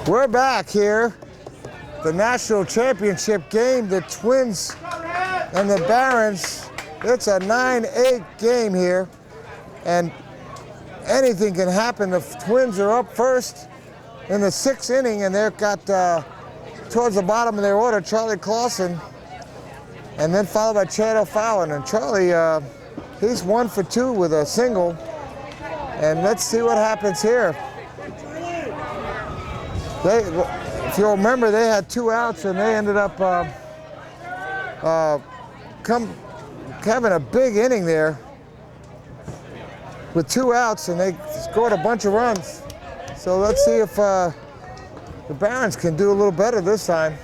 We're back here. The national championship game, the Twins and the Barons. It's a 9-8 game here, and anything can happen. The Twins are up first in the 6th inning, and they've got towards the bottom of their order Charlie Clausen, and then followed by Chad O'Fallon. And Charlie, he's 1 for 2 with a single, and let's see what happens here. If you'll remember, they had 2 outs, and they ended up having a big inning there with 2 outs, and they scored a bunch of runs. So let's see if the Barons can do a little better this time.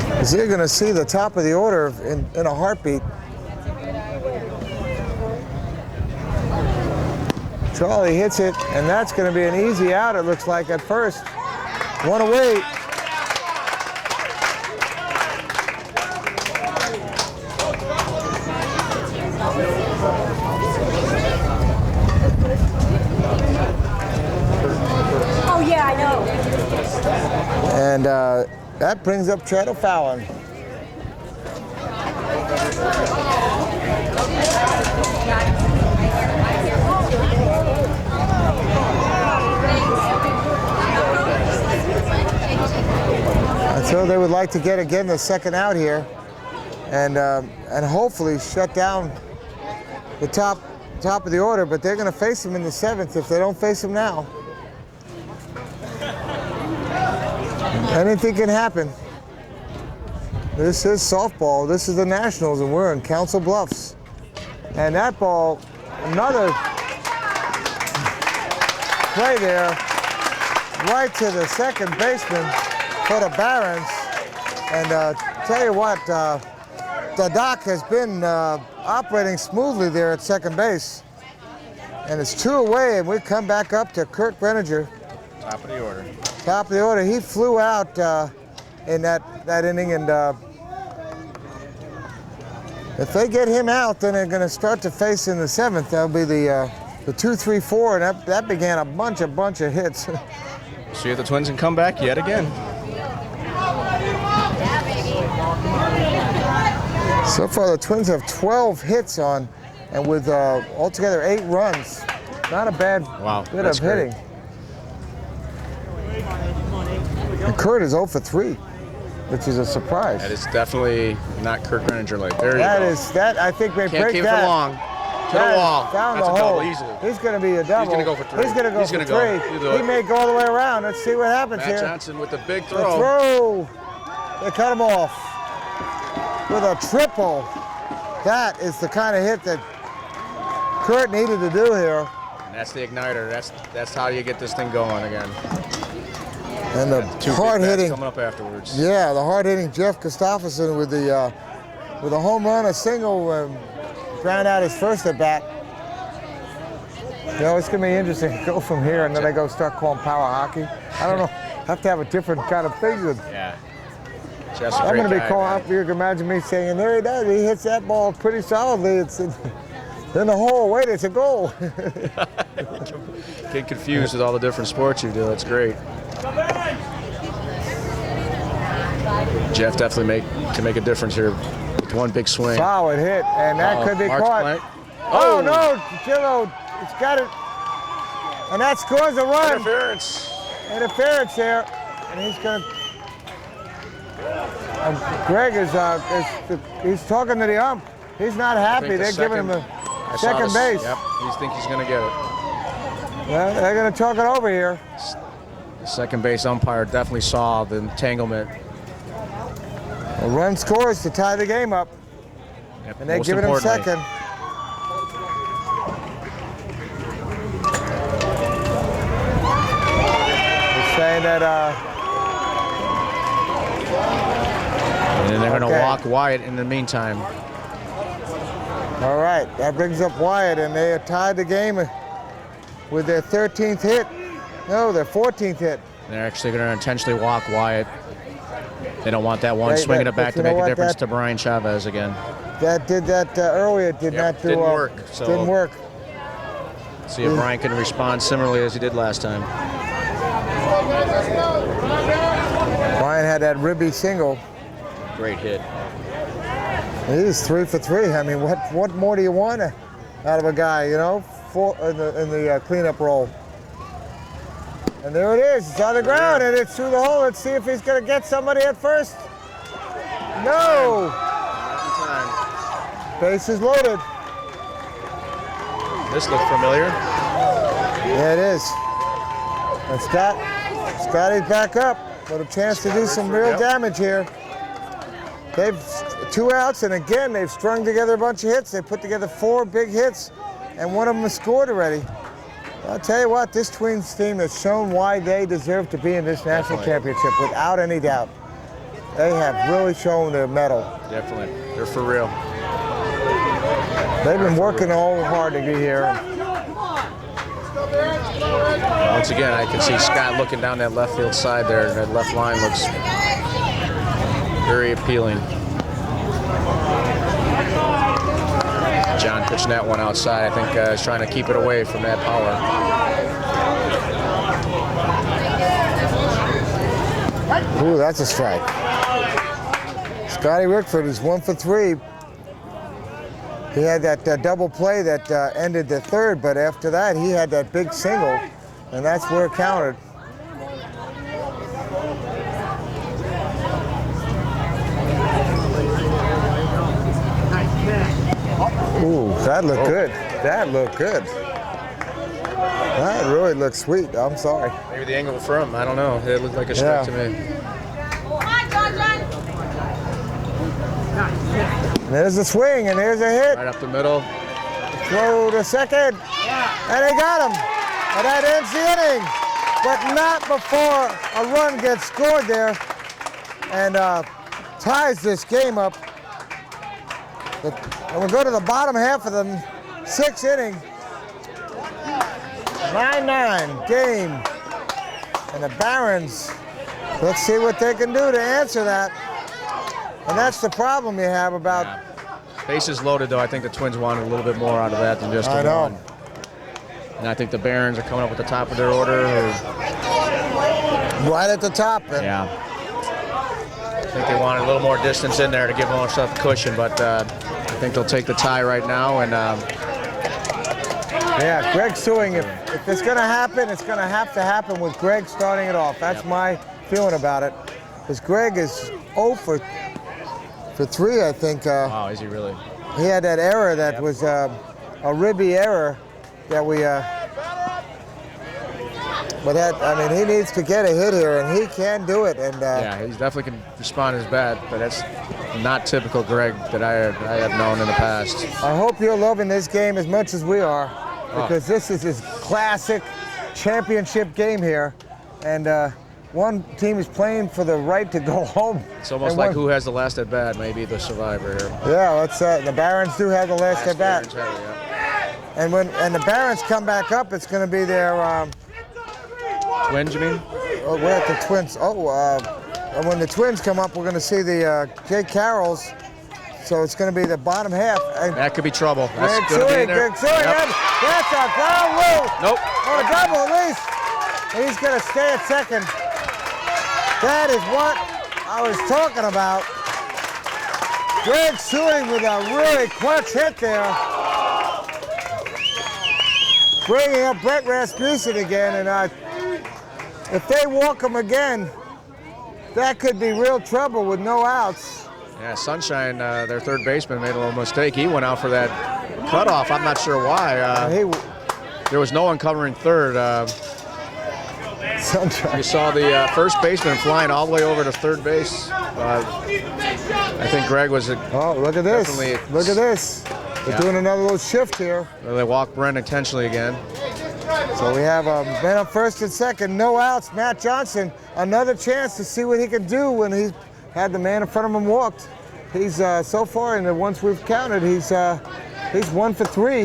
Because you're going to see the top of the order in a heartbeat. Charlie hits it, and that's going to be an easy out, it looks like, at first. 1 away. Oh, yeah, I know. And that brings up Chad O'Fallon. So they would like to get again the 2nd out here, and hopefully shut down the top of the order. But they're going to face him in the 7th if they don't face him now. Anything can happen. This is softball. This is the Nationals, and we're in Council Bluffs. And that ball, another play there, right to the second baseman for the Barons. And tell you what, the doc has been operating smoothly there at second base. And it's 2 away, and we come back up to Kurt Brenninger. Top of the order. Top of the order. He flew out in that inning, and if they get him out, then they're going to start to face in the 7th. That'll be the 2-3-4, and that began a bunch of hits. See if the Twins can come back yet again. So far, the Twins have 12 hits on, and with altogether 8 runs. Not a bad bit of hitting. And Kurt is 0 for 3, which is a surprise. That is definitely not Kurt Brenninger like. There you go. That I think they Can't break keep that. for long. To the wall. Down That's the a hole. double easily. He's going to be a double. He's going to go for 3. He's going to go for 3. He may go all the way around. Let's see what happens Matt here. Johnson with the big The throw. throw. They cut him off with a triple. That is the kind of hit that Kurt needed to do here. And that's the igniter. That's how you get this thing going again. And the hard-hitting coming up afterwards. Yeah, the hard-hitting Jeff Christopherson with a home run, a single, ground out his first at bat. You know, it's going to be interesting to go from here, and then they go start calling power hockey. I don't know. Have to have a different kind of thing. Yeah. I'm going to be calling up here. You can imagine me saying, and there he does. He hits that ball pretty solidly. It's in the hole. Wait, it's a goal. Get confused with all the different sports you do. That's great. Jeff definitely can make a difference here with one big swing. Solid hit, and that could be Mark's caught. blank. Oh no, Gillo, it's got it, and that scores a run. Interference there, and he's going to. Greg is he's talking to the ump. He's not happy. They're giving him the second base. Yep, he thinks he's going to get it. Well, they're going to talk it over here. The second base umpire definitely saw the entanglement. A run scores to tie the game up, Yep, and they're giving him second. He's saying that. And then they're going to walk Wyatt in the meantime. All right, that brings up Wyatt, and they have tied the game with their 13th hit. No, their 14th hit. They're actually going to intentionally walk Wyatt. They don't want that one swinging it back to make a difference to Brian Chavez again. That did that earlier. Did not do. Didn't work. So didn't work. See if Brian can respond similarly as he did last time. Brian had that ribby single. Great hit. He's 3 for 3. I mean, what more do you want out of a guy, you know, in the cleanup roll? And there it is. It's on the ground, and it's through the hole. Let's see if he's going to get somebody at first. No. Bases loaded. This looked familiar. Yeah, it is. And Scotty's back up with a chance to do some real damage here. They've 2 outs, and again, they've strung together a bunch of hits. They put together 4 big hits, and one of them has scored already. I'll tell you what, this Twins team has shown why they deserve to be in this national championship without any doubt. They have really shown their mettle. Definitely. They're for real. They've been working all hard to be here. Once again, I can see Scott looking down that left field side there. That left line looks very appealing. John pitching that one outside. I think he's trying to keep it away from that power. Ooh, that's a strike. Scotty Rickford is 1 for 3. He had that double play that ended the third, but after that, he had that big single, and that's where it counted. Ooh, that looked good. That looked good. That really looked sweet. I'm sorry. Maybe the angle from, I don't know. It looked like a strike to me. There's a swing, and there's a hit. Right up the middle. Throw to second, and they got him. And that ends the inning, but not before a run gets scored there and ties this game up. And we'll go to the bottom half of the 6th inning. 9-9 game. And the Barons, let's see what they can do to answer that. And that's the problem you have about... Bases loaded, though. I think the Twins wanted a little bit more out of that than just a run. And I think the Barons are coming up at the top of their order. Right at the top. Yeah. I think they wanted a little more distance in there to give themselves a cushion, but I think they'll take the tie right now. And yeah, Greg Sewing, if it's going to happen, it's going to happen with Greg starting it off. That's my feeling about it. Because Greg is 0 for 3, I think. Wow, is he really? He had that error that was a ribby error that we... but that, I mean, he needs to get a hit here, and he can do it. And yeah, he definitely can respond as bad, but that's not typical Greg that I have known in the past. I hope you're loving this game as much as we are, because this is his classic championship game here. And one team is playing for the right to go home. It's almost like who has the last at bat, maybe the survivor here. Yeah, let's the Barons do have the last at bat. And when the Barons come back up, it's going to be their Twins, you mean? Oh, we're at the Twins. And when the Twins come up, we're going to see the Jake Carrolls. So it's going to be the bottom half. And that could be trouble. Greg Sewing. That's a ground rule. Nope. Or a double at least. He's going to stay at second. That is what I was talking about. Greg Sewing with a really clutch hit there. Bringing up Brett Rasmussen again, and if they walk him again, that could be real trouble with no outs. Yeah, Sunshine, their third baseman, made a little mistake. He went out for that cutoff. I'm not sure why. There was no one covering third. Sunshine. You saw the first baseman flying all the way over to third base. I think Greg was. Oh, look at this! Look at this! They're doing another little shift here. Well, they walked Brent intentionally again. So we have a man up first and second, no outs. Matt Johnson, another chance to see what he can do when he had the man in front of him walked. He's so far in the ones we've counted, he's 1 for 3.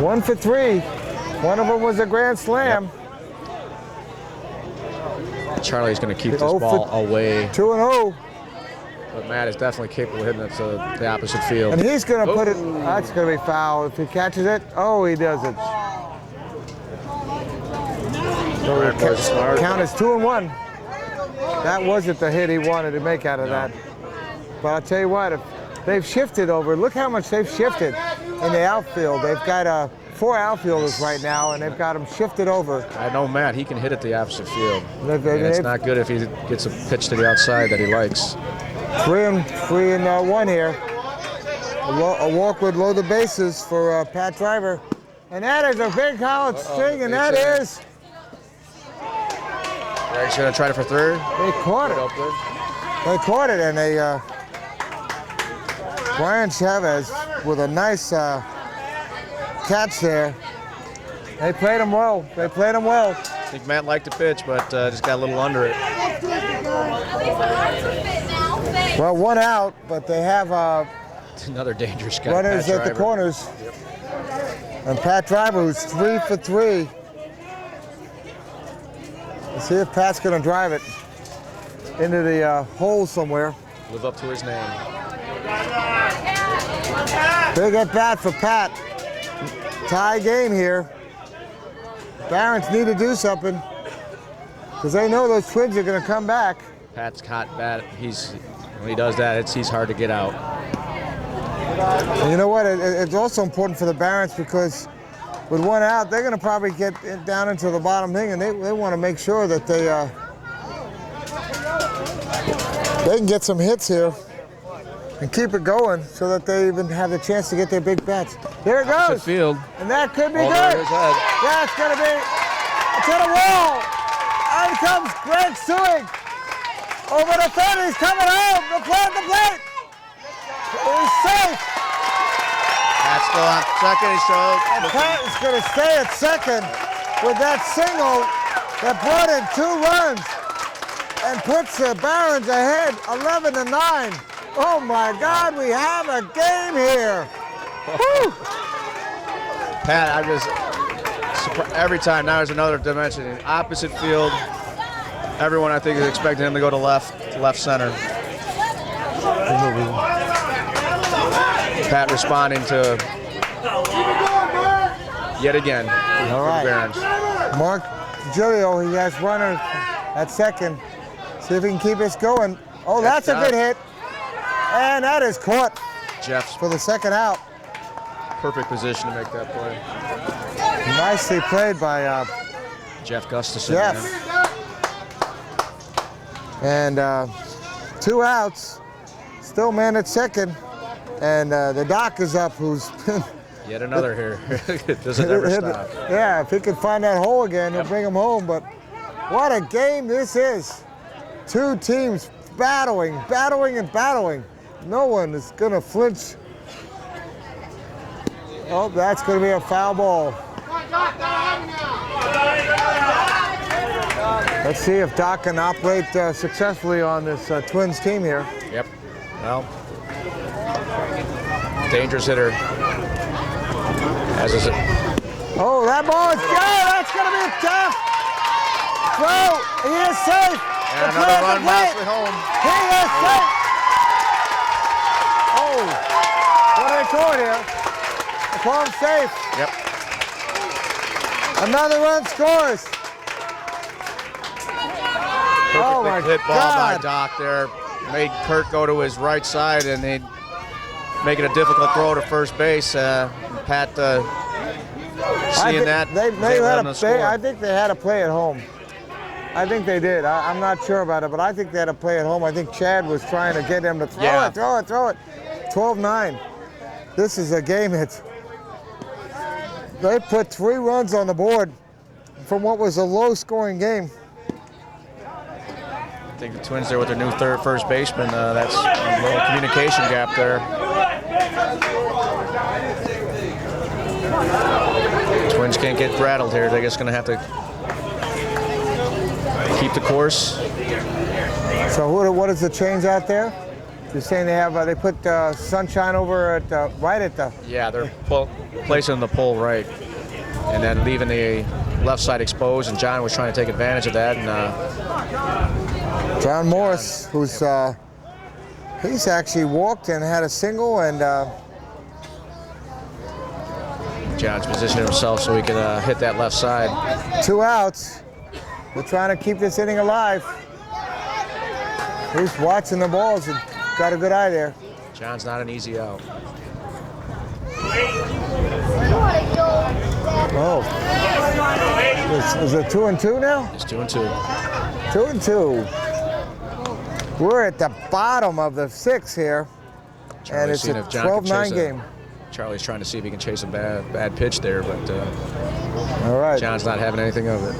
1 for 3. One of them was a grand slam. Yep. Charlie's going to keep this ball away. 2-0. But Matt is definitely capable of hitting it to the opposite field. And he's going to put it. That's going to be foul. If he catches it, oh, he doesn't. So count is 2-1. That wasn't the hit he wanted to make out of that. But I'll tell you what, if they've shifted over. Look how much they've shifted in the outfield. They've got 4 outfielders right now, and they've got them shifted over. I know Matt, he can hit it the opposite field. And it's not good if he gets a pitch to the outside that he likes. 3 and 1 here. A walk would load the bases for Pat Driver. And that is a big college string, and that is... Yeah, he's going to try it for third. They caught it. They caught it, and they... Brian Chavez with a nice catch there. They played him well. They played him well. I think Matt liked the pitch, but just got a little under it. Well, 1 out, but they have another dangerous guy. Runners at the corners. Yep. And Pat Driver, who's 3 for 3. Let's see if Pat's going to drive it into the hole somewhere. Live up to his name. Big at bat for Pat. Tie game here. Barons need to do something because they know those Twins are going to come back. Pat's hot bat. When he does that, he's hard to get out. And you know what? It's also important for the Barons because with 1 out, they're going to probably get down into the bottom thing, and they want to make sure that they can get some hits here and keep it going so that they even have the chance to get their big bats. There it goes. Field. And that could be good. That's going to be to the wall. Out comes Greg Sewing. Over the third, he's coming home. The plate. He's safe. Pat's still on second. And Pat is going to stay at second with that single that brought in 2 runs and puts the Barons ahead 11-9. Oh my God, we have a game here. Woo. Pat, I was surprised every time. Now there's another dimension. In opposite field, everyone I think is expecting him to go to left center. Pat responding to yet again. All right. Barons. Mark Giglio, he has runners at second. See if he can keep us going. Oh, that's a good hit. And that is caught. Jeff's for the second out. Perfect position to make that play. Nicely played by Jeff Gustafson. Jeff. And 2 outs. Still man at second. And the doc is up, who's been... Yet another here. It doesn't ever stop. Yeah, if he can find that hole again, he'll bring him home. But what a game this is. 2 teams battling. No one is going to flinch. Oh, that's going to be a foul ball. Let's see if Doc can operate successfully on this Twins team here. Yep. Well, dangerous hitter. As is it. Oh, that ball is good. That's going to be tough. Throw. He is safe. And another run, Mosley home. He is safe. Oh, what are they calling here? They call him safe. Yep. Another run scores. Oh my hit ball by God. Doc there. Made Kurt go to his right side, and they make it a difficult throw to first base. Pat seeing that, I think they had a play at home. I think they did. I'm not sure about it, but I think they had a play at home. I think Chad was trying to get him to throw it. 12-9. This is a game that they put 3 runs on the board from what was a low-scoring game. I think the Twins there with their new first baseman, that's a little communication gap there. Twins can't get rattled here. They're just going to have to keep the course. So what is the change out there? You're saying they put Sunshine over at right at the... Yeah, they're placing the pole right and then leaving the left side exposed, and John was trying to take advantage of that. And John Morris, who's He's actually walked and had a single, and John's positioning himself so he can hit that left side. 2 outs. We're trying to keep this inning alive. He's watching the balls and got a good eye there. John's not an easy out. Oh. Is it 2-2 now? It's 2-2. 2-2. We're at the bottom of the 6th here. And it's a 12-9 game. Charlie's trying to see if he can chase a bad pitch there, but All right. John's not having anything of it.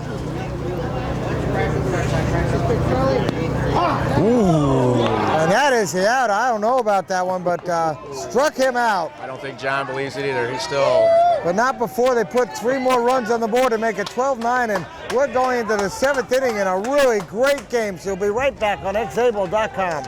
Ooh. And that is the out. I don't know about that one, but struck him out. I don't think John believes it either. He's still... But not before they put 3 more runs on the board to make it 12-9, and we're going into the 7th inning in a really great game. So we'll be right back on xable.com.